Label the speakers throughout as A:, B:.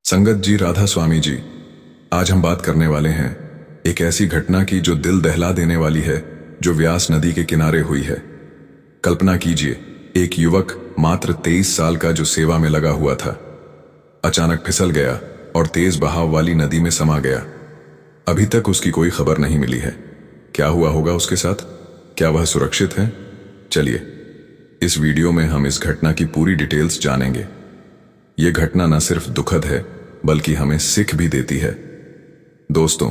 A: संगत जी, राधा स्वामी जी, आज हम बात करने वाले हैं एक ऐसी घटना की जो दिल दहला देने वाली है, जो व्यास नदी के किनारे हुई है। कल्पना कीजिए, एक युवक मात्र 23 साल का जो सेवा में लगा हुआ था, अचानक फिसल गया और तेज बहाव वाली नदी में समा गया। अभी तक उसकी कोई खबर नहीं मिली है। क्या हुआ होगा उसके साथ? क्या वह सुरक्षित है? चलिए, इस वीडियो में हम इस घटना की पूरी डिटेल्स जानेंगे। यह घटना न सिर्फ दुखद है, बल्कि हमें सीख भी देती है। दोस्तों,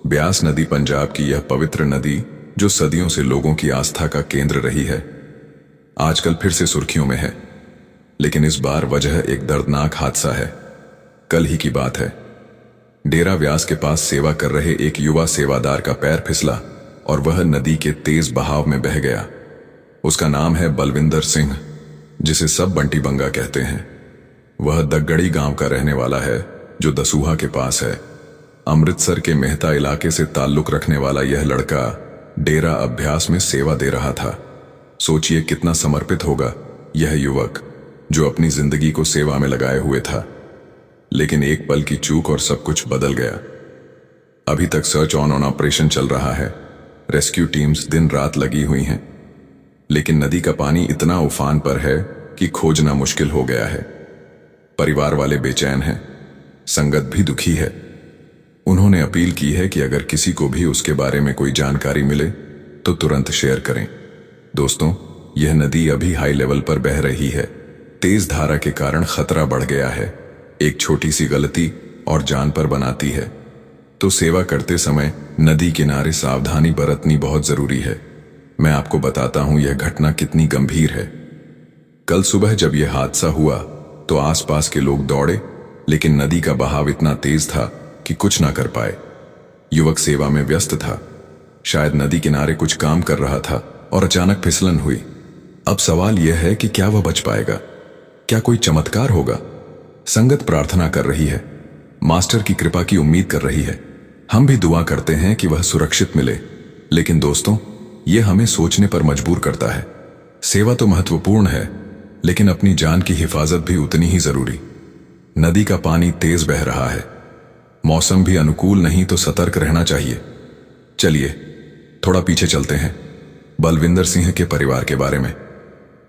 A: ब्यास नदी पंजाब की यह पवित्र नदी, जो सदियों से लोगों की आस्था का केंद्र रही है, आजकल फिर से सुर्खियों में है। लेकिन इस बार वजह एक दर्दनाक हादसा है। कल ही की बात है। डेरा व्यास के पास सेवा कर रहे एक युवा सेवादार का पैर फिसला और वह नदी के तेज बहाव में बह गया। उसका नाम है बलविंदर सिंह, जिसे सब बंटी बंगा कहते हैं। वह दगड़ी गांव का रहने वाला है, जो दसूहा के पास है। अमृतसर के मेहता इलाके से ताल्लुक रखने वाला यह लड़का डेरा अभ्यास में सेवा दे रहा था। सोचिए कितना समर्पित होगा यह युवक, जो अपनी जिंदगी को सेवा में लगाए हुए था। लेकिन एक पल की चूक और सब कुछ बदल गया। अभी तक सर्च ऑन ऑपरेशन चल रहा है। रेस्क्यू टीम्स दिन रात लगी हुई हैं। लेकिन नदी का पानी इतना उफान पर है कि खोजना मुश्किल हो गया है। परिवार वाले बेचैन हैं, संगत भी दुखी है। उन्होंने अपील की है कि अगर किसी को भी उसके बारे में कोई जानकारी मिले तो तुरंत शेयर करें। दोस्तों, यह नदी अभी हाई लेवल पर बह रही है। तेज धारा के कारण खतरा बढ़ गया है। एक छोटी सी गलती और जान पर बनाती है। तो सेवा करते समय नदी किनारे सावधानी बरतनी बहुत जरूरी है। मैं आपको बताता हूं यह घटना कितनी गंभीर है। कल सुबह जब यह हादसा हुआ तो आसपास के लोग दौड़े, लेकिन नदी का बहाव इतना तेज था कि कुछ ना कर पाए। युवक सेवा में व्यस्त था, शायद नदी किनारे कुछ काम कर रहा था और अचानक फिसलन हुई। अब सवाल यह है कि क्या वह बच पाएगा? क्या कोई चमत्कार होगा? संगत प्रार्थना कर रही है, मास्टर की कृपा की उम्मीद कर रही है। हम भी दुआ करते हैं कि वह सुरक्षित मिले। लेकिन दोस्तों, यह हमें सोचने पर मजबूर करता है। सेवा तो महत्वपूर्ण है, लेकिन अपनी जान की हिफाजत भी उतनी ही जरूरी। नदी का पानी तेज बह रहा है, मौसम भी अनुकूल नहीं, तो सतर्क रहना चाहिए। चलिए थोड़ा पीछे चलते हैं, बलविंदर सिंह के परिवार के बारे में।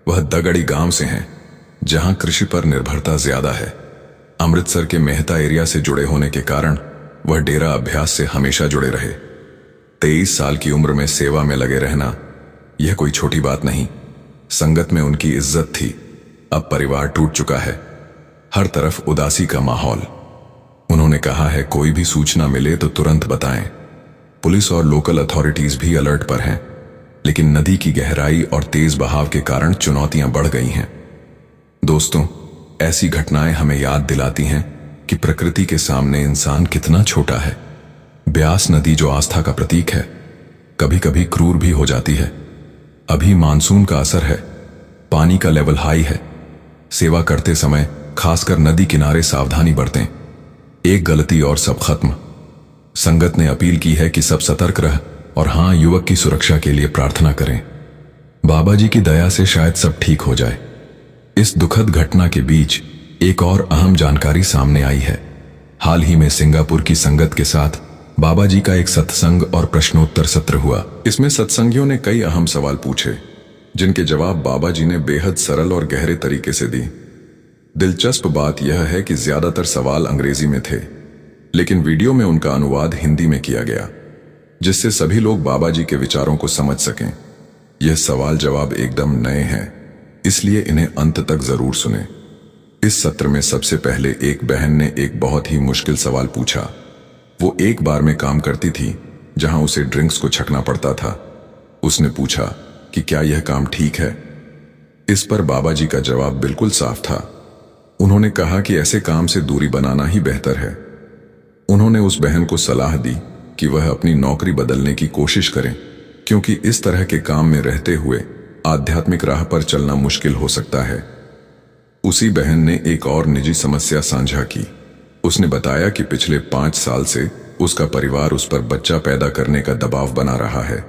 A: वह दगड़ी गांव से हैं, जहां कृषि पर निर्भरता ज्यादा है। अमृतसर के मेहता एरिया से जुड़े होने के कारण वह डेरा अभ्यास से हमेशा जुड़े रहे। 23 साल की उम्र में सेवा में लगे रहना, यह कोई छोटी बात नहीं। संगत में उनकी इज्जत थी। अब परिवार टूट चुका है, हर तरफ उदासी का माहौल। उन्होंने कहा है, कोई भी सूचना मिले तो तुरंत बताएं। पुलिस और लोकल अथॉरिटीज भी अलर्ट पर हैं। लेकिन नदी की गहराई और तेज बहाव के कारण चुनौतियां बढ़ गई हैं। दोस्तों, ऐसी घटनाएं हमें याद दिलाती हैं कि प्रकृति के सामने इंसान कितना छोटा है। ब्यास नदी, जो आस्था का प्रतीक है, कभी कभी क्रूर भी हो जाती है। अभी मानसून का असर है, पानी का लेवल हाई है। सेवा करते समय खासकर नदी किनारे सावधानी बरतें। एक गलती और सब खत्म। संगत ने अपील की है कि सब सतर्क रह और हां, युवक की सुरक्षा के लिए प्रार्थना करें। बाबा जी की दया से शायद सब ठीक हो जाए। इस दुखद घटना के बीच एक और अहम जानकारी सामने आई है। हाल ही में सिंगापुर की संगत के साथ बाबा जी का एक सत्संग और प्रश्नोत्तर सत्र हुआ। इसमें सत्संगियों ने कई अहम सवाल पूछे, जिनके जवाब बाबा जी ने बेहद सरल और गहरे तरीके से दी। दिलचस्प बात यह है कि ज्यादातर सवाल अंग्रेजी में थे, लेकिन वीडियो में उनका अनुवाद हिंदी में किया गया, जिससे सभी लोग बाबा जी के विचारों को समझ सकें। यह सवाल जवाब एकदम नए हैं, इसलिए इन्हें अंत तक जरूर सुने। इस सत्र में सबसे पहले एक बहन ने एक बहुत ही मुश्किल सवाल पूछा। वो एक बार में काम करती थी जहां उसे ड्रिंक्स को छकना पड़ता था। उसने पूछा कि क्या यह काम ठीक है? इस पर बाबा जी का जवाब बिल्कुल साफ था। उन्होंने कहा कि ऐसे काम से दूरी बनाना ही बेहतर है। उन्होंने उस बहन को सलाह दी कि वह अपनी नौकरी बदलने की कोशिश करें, क्योंकि इस तरह के काम में रहते हुए आध्यात्मिक राह पर चलना मुश्किल हो सकता है। उसी बहन ने एक और निजी समस्या साझा की। उसने बताया कि पिछले 5 साल से उसका परिवार उस पर बच्चा पैदा करने का दबाव बना रहा है,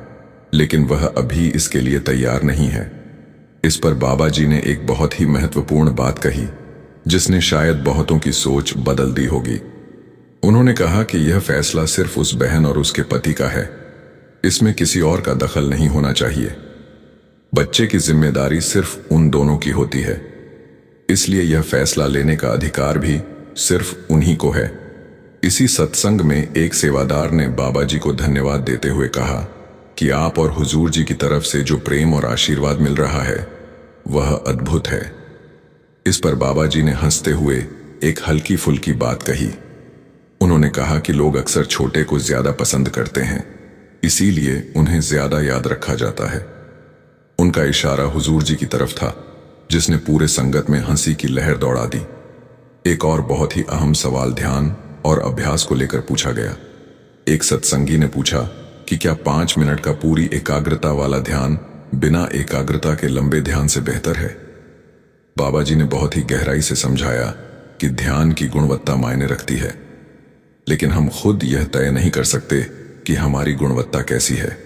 A: लेकिन वह अभी इसके लिए तैयार नहीं है। इस पर बाबा जी ने एक बहुत ही महत्वपूर्ण बात कही, जिसने शायद बहुतों की सोच बदल दी होगी। उन्होंने कहा कि यह फैसला सिर्फ उस बहन और उसके पति का है, इसमें किसी और का दखल नहीं होना चाहिए। बच्चे की जिम्मेदारी सिर्फ उन दोनों की होती है, इसलिए यह फैसला लेने का अधिकार भी सिर्फ उन्हीं को है। इसी सत्संग में एक सेवादार ने बाबा जी को धन्यवाद देते हुए कहा कि आप और हुजूर जी की तरफ से जो प्रेम और आशीर्वाद मिल रहा है वह अद्भुत है। इस पर बाबा जी ने हंसते हुए एक हल्की फुल्की बात कही। उन्होंने कहा कि लोग अक्सर छोटे को ज्यादा पसंद करते हैं, इसीलिए उन्हें ज्यादा याद रखा जाता है। उनका इशारा हुजूर जी की तरफ था, जिसने पूरे संगत में हंसी की लहर दौड़ा दी। एक और बहुत ही अहम सवाल ध्यान और अभ्यास को लेकर पूछा गया। एक सत्संगी ने पूछा कि क्या 5 मिनट का पूरी एकाग्रता वाला ध्यान बिना एकाग्रता के लंबे ध्यान से बेहतर है? बाबा जी ने बहुत ही गहराई से समझाया कि ध्यान की गुणवत्ता मायने रखती है, लेकिन हम खुद यह तय नहीं कर सकते कि हमारी गुणवत्ता कैसी है।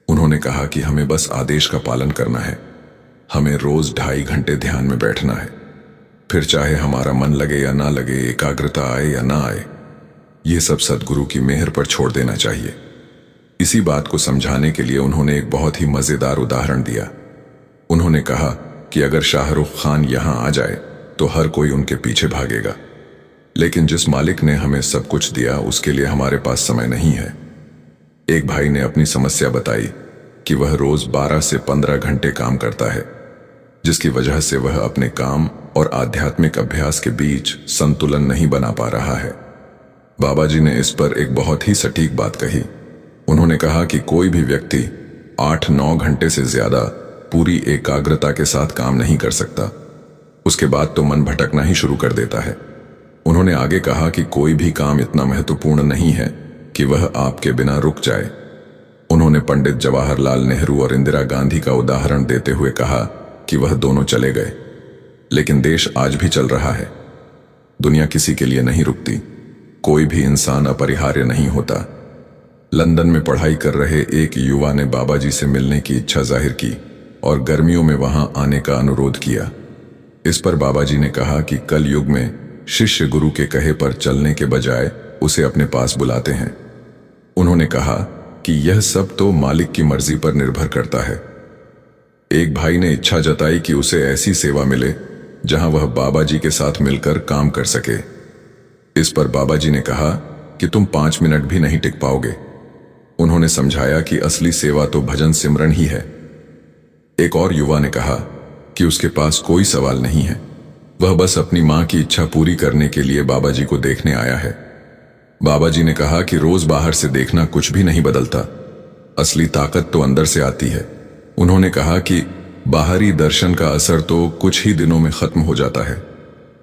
A: उन्होंने कहा कि हमें बस आदेश का पालन करना है। हमें रोज 2.5 घंटे ध्यान में बैठना है, फिर चाहे हमारा मन लगे या ना लगे, एकाग्रता आए या ना आए, ये सब सद्गुरु की मेहर पर छोड़ देना चाहिए। इसी बात को समझाने के लिए उन्होंने एक बहुत ही मजेदार उदाहरण दिया। उन्होंने कहा कि अगर शाहरुख खान यहां आ जाए तो हर कोई उनके पीछे भागेगा, लेकिन जिस मालिक ने हमें सब कुछ दिया उसके लिए हमारे पास समय नहीं है। एक भाई ने अपनी समस्या बताई कि वह रोज 12 से 15 घंटे काम करता है, जिसकी वजह से वह अपने काम और आध्यात्मिक अभ्यास के बीच संतुलन नहीं बना पा रहा है। बाबा जी ने इस पर एक बहुत ही सटीक बात कही। उन्होंने कहा कि कोई भी व्यक्ति 8-9 घंटे से ज्यादा पूरी एकाग्रता के साथ काम नहीं कर सकता, उसके बाद तो मन भटकना ही शुरू कर देता है। उन्होंने आगे कहा कि कोई भी काम इतना महत्वपूर्ण नहीं है कि वह आपके बिना रुक जाए। उन्होंने पंडित जवाहरलाल नेहरू और इंदिरा गांधी का उदाहरण देते हुए कहा कि वह दोनों चले गए, लेकिन देश आज भी चल रहा है। दुनिया किसी के लिए नहीं रुकती, कोई भी इंसान अपरिहार्य नहीं होता। लंदन में पढ़ाई कर रहे एक युवा ने बाबा जी से मिलने की इच्छा जाहिर की और गर्मियों में वहां आने का अनुरोध किया। इस पर बाबा जी ने कहा कि कल युग में शिष्य गुरु के कहे पर चलने के बजाय उसे अपने पास बुलाते हैं। उन्होंने कहा कि यह सब तो मालिक की मर्जी पर निर्भर करता है। एक भाई ने इच्छा जताई कि उसे ऐसी सेवा मिले जहां वह बाबा जी के साथ मिलकर काम कर सके। इस पर बाबा जी ने कहा कि तुम 5 मिनट भी नहीं टिक पाओगे। उन्होंने समझाया कि असली सेवा तो भजन सिमरन ही है। एक और युवा ने कहा कि उसके पास कोई सवाल नहीं है, वह बस अपनी मां की इच्छा पूरी करने के लिए बाबा जी को देखने आया है। बाबा जी ने कहा कि रोज बाहर से देखना कुछ भी नहीं बदलता, असली ताकत तो अंदर से आती है। उन्होंने कहा कि बाहरी दर्शन का असर तो कुछ ही दिनों में खत्म हो जाता है,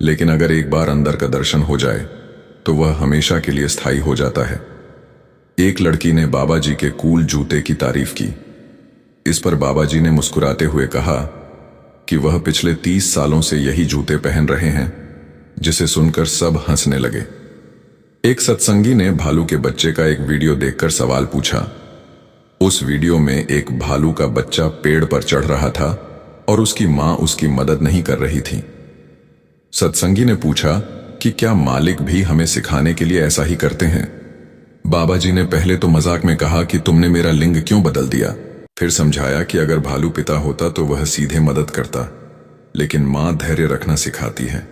A: लेकिन अगर एक बार अंदर का दर्शन हो जाए तो वह हमेशा के लिए स्थायी हो जाता है। एक लड़की ने बाबा जी के कूल जूते की तारीफ की। इस पर बाबा जी ने मुस्कुराते हुए कहा कि वह पिछले 30 सालों से यही जूते पहन रहे हैं, जिसे सुनकर सब हंसने लगे। एक सत्संगी ने भालू के बच्चे का एक वीडियो देखकर सवाल पूछा। उस वीडियो में एक भालू का बच्चा पेड़ पर चढ़ रहा था और उसकी मां उसकी मदद नहीं कर रही थी। सत्संगी ने पूछा कि क्या मालिक भी हमें सिखाने के लिए ऐसा ही करते हैं? बाबा जी ने पहले तो मजाक में कहा कि तुमने मेरा लिंग क्यों बदल दिया, फिर समझाया कि अगर भालू पिता होता तो वह सीधे मदद करता, लेकिन मां धैर्य रखना सिखाती है।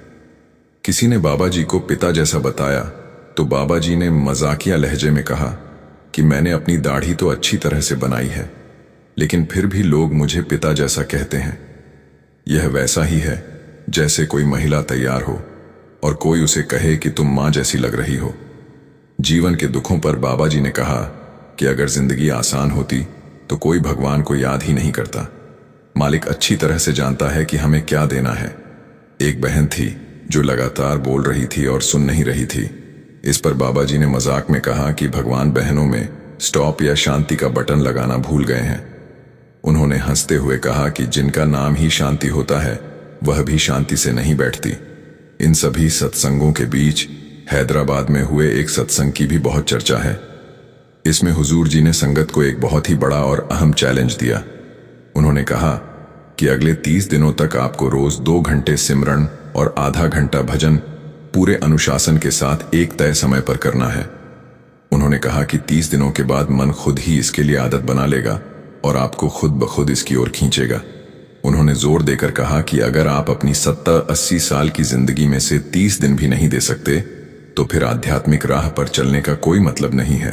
A: किसी ने बाबा जी को पिता जैसा बताया तो बाबा जी ने मजाकिया लहजे में कहा कि मैंने अपनी दाढ़ी तो अच्छी तरह से बनाई है, लेकिन फिर भी लोग मुझे पिता जैसा कहते हैं। यह वैसा ही है जैसे कोई महिला तैयार हो और कोई उसे कहे कि तुम मां जैसी लग रही हो। जीवन के दुखों पर बाबा जी ने कहा कि अगर जिंदगी आसान होती तो कोई भगवान को याद ही नहीं करता। मालिक अच्छी तरह से जानता है कि हमें क्या देना है। एक बहन थी जो लगातार बोल रही थी और सुन नहीं रही थी। इस पर बाबा जी ने मजाक में कहा कि भगवान बहनों में स्टॉप या शांति का बटन लगाना भूल गए हैं। उन्होंने हंसते हुए कहा कि जिनका नाम ही शांति होता है वह भी शांति से नहीं बैठती। इन सभी सत्संगों के बीच हैदराबाद में हुए एक सत्संग की भी बहुत चर्चा है। इसमें हुजूर जी ने संगत को एक बहुत ही बड़ा और अहम चैलेंज दिया। उन्होंने कहा कि अगले 30 दिनों तक आपको रोज 2 घंटे सिमरन और आधा घंटा भजन पूरे अनुशासन के साथ एक तय समय पर करना है। उन्होंने कहा कि 30 दिनों के बाद मन खुद ही इसके लिए आदत बना लेगा और आपको खुद ब खुद इसकी ओर खींचेगा। उन्होंने जोर देकर कहा कि अगर आप अपनी 70-80 साल की जिंदगी में से 30 दिन भी नहीं दे सकते तो फिर आध्यात्मिक राह पर चलने का कोई मतलब नहीं है।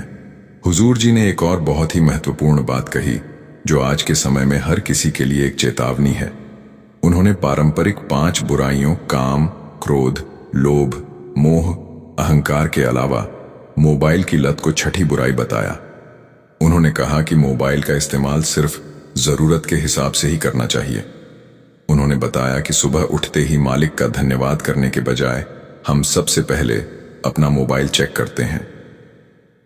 A: हुजूर जी ने एक और बहुत ही महत्वपूर्ण बात कही जो आज के समय में हर किसी के लिए एक चेतावनी है। उन्होंने पारंपरिक 5 बुराइयों काम, क्रोध, लोभ, मोह, अहंकार के अलावा मोबाइल की लत को छठी बुराई बताया। उन्होंने कहा कि मोबाइल का इस्तेमाल सिर्फ जरूरत के हिसाब से ही करना चाहिए। उन्होंने बताया कि सुबह उठते ही मालिक का धन्यवाद करने के बजाय हम सबसे पहले अपना मोबाइल चेक करते हैं।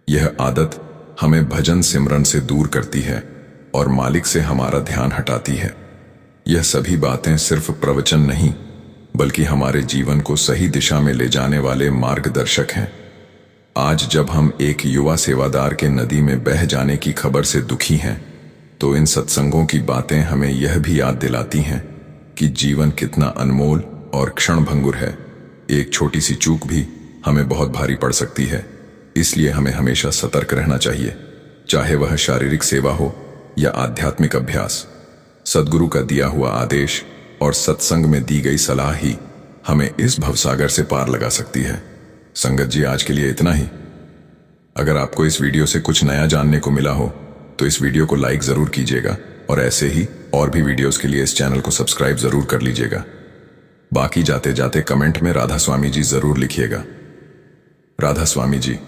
A: यह आदत हमें भजन सिमरन से दूर करती है और मालिक से हमारा ध्यान हटाती है। यह सभी बातें सिर्फ प्रवचन नहीं बल्कि हमारे जीवन को सही दिशा में ले जाने वाले मार्गदर्शक हैं। आज जब हम एक युवा सेवादार के नदी में बह जाने की खबर से दुखी हैं तो इन सत्संगों की बातें हमें यह भी याद दिलाती हैं कि जीवन कितना अनमोल और क्षणभंगुर है। एक छोटी सी चूक भी हमें बहुत भारी पड़ सकती है, इसलिए हमें हमेशा सतर्क रहना चाहिए, चाहे वह शारीरिक सेवा हो या आध्यात्मिक अभ्यास। सद्गुरु का दिया हुआ आदेश और सत्संग में दी गई सलाह ही हमें इस भवसागर से पार लगा सकती है। संगत जी, आज के लिए इतना ही। अगर आपको इस वीडियो से कुछ नया जानने को मिला हो तो इस वीडियो को लाइक जरूर कीजिएगा और ऐसे ही और भी वीडियोस के लिए इस चैनल को सब्सक्राइब जरूर कर लीजिएगा। बाकी जाते जाते कमेंट में राधा स्वामी जी जरूर लिखिएगा। राधा स्वामी जी।